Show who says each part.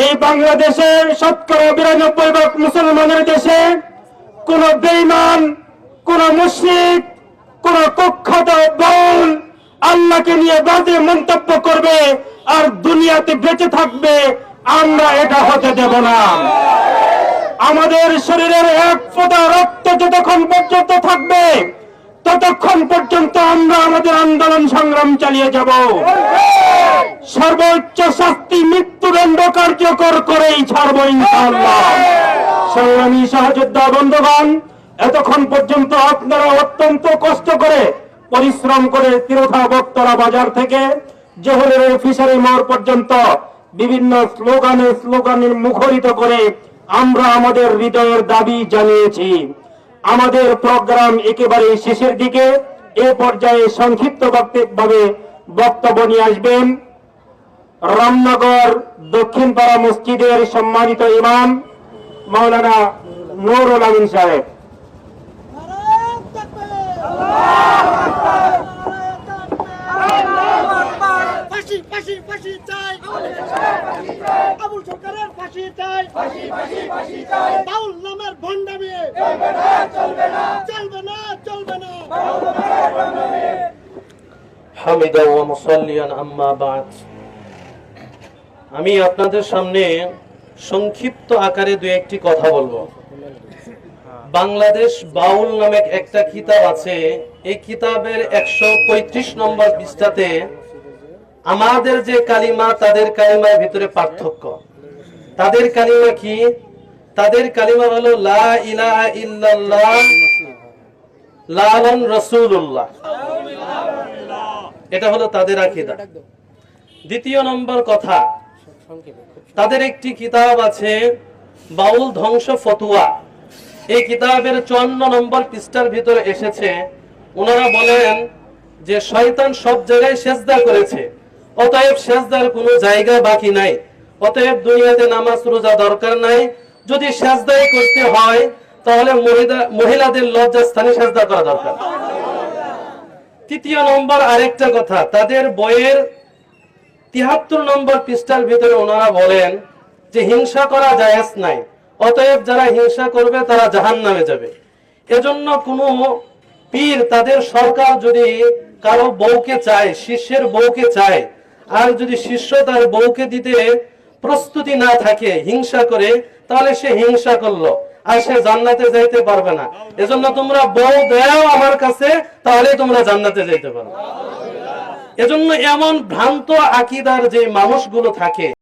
Speaker 1: এই বাংলাদেশের ৯০-৯২% মুসলমানের দেশে কোন বেঈমান, কোন মুশরিক, কোন কুখ্যাত বাউল আল্লাহকে নিয়ে বাজে মন্তব্য করবে আর দুনিয়াতে বেঁচে থাকবে, আমরা এটা হতে দেব না। আমাদের শরীরের এক ফোঁটা রক্ত যতক্ষণ পর্যন্ত থাকবে ততক্ষণ পর্যন্ত আমরা আমাদের আন্দোলন সংগ্রাম চালিয়ে যাব। সর্বোচ্চ শাস্তি মৃত্যুদণ্ড কার্যকর করেই ছাড়ব ইনশাআল্লাহ। সংগ্রামী সহযোদ্ধা বন্ধুগণ, এতক্ষণ পর্যন্ত আপনারা অত্যন্ত কষ্ট করে পরিশ্রম করে তিরোধা বক্তরা বাজার থেকে জহুরের ফিশারি মোড় পর্যন্ত বিভিন্ন স্লোগানে মুখরিত করে আমরা আমাদের হৃদয়ের দাবি জানিয়েছি। আমাদের প্রোগ্রাম একেবারে শেষের দিকে। এ পর্যায়ে সংক্ষিপ্ত ভাবে বক্তব্য নিয়ে আসবেন রামনগর দক্ষিণপাড়া মসজিদের সম্মানিত ইমাম মাওলানা নুরুল আমিন সাহেব।
Speaker 2: আমি আপনাদের সামনে সংক্ষিপ্ত আকারে দু একটি কথা বলবো। বাংলাদেশ বাউল নামে একটা কিতাব আছে। এই কিতাবের ১৩৫ নম্বর পৃষ্ঠাতে আমাদের যে কালিমা তাদের কালিমার ভিতরে পার্থক্য। তাদের কালিমা কি? তাদের কালিমা হলো লা ইলাহা ইল্লাল্লাহ লালান রাসূলুল্লাহ। এটা হলো তাদের আকীদা। দ্বিতীয় নম্বর কথা, তাদের একটি কিতাব আছে বাউল ধ্বংস ফতুয়া। এই কিতাবের ৫৪ নম্বর পৃষ্ঠার ভিতরে এসেছে, ওনারা বলেন যে শয়তান সব জায়গায় সেজদা করেছে, অতএব সেজদার কোনো জায়গা বাকি নাই, অতএব দুনিয়াতে নামাজ রোজা দরকার নাই। যদি সেজদাই করতে হয় তাহলে মহিলাদের লজ্জাস্থানে সেজদা করা দরকার। তৃতীয় নম্বর আরেকটা কথা, তাদের বইয়ের ৭৩ নম্বর পৃষ্ঠার ভিতরে ওনারা বলেন যে হিংসা করা জায়েজ নাই, অতএব যারা হিংসা করবে তারা জাহান্নামে যাবে। এজন্য কোনো পীর, তাদের সরকার যদি কারো বউকে চায়, শিষ্যের বউকে চায়, আর যদি শিষ্য তার বউকে দিতে প্রস্তুতি না থাকে, হিংসা করে, তাহলে সে হিংসা করলো আর সে জান্নাতে যাইতে পারবে না। এজন্য তোমরা বউ দাও আমার কাছে, তাহলে তোমরা জান্নাতে যাইতে পারো। এজন্য এমন ভ্রান্ত আকীদার যে মানুষগুলো থাকে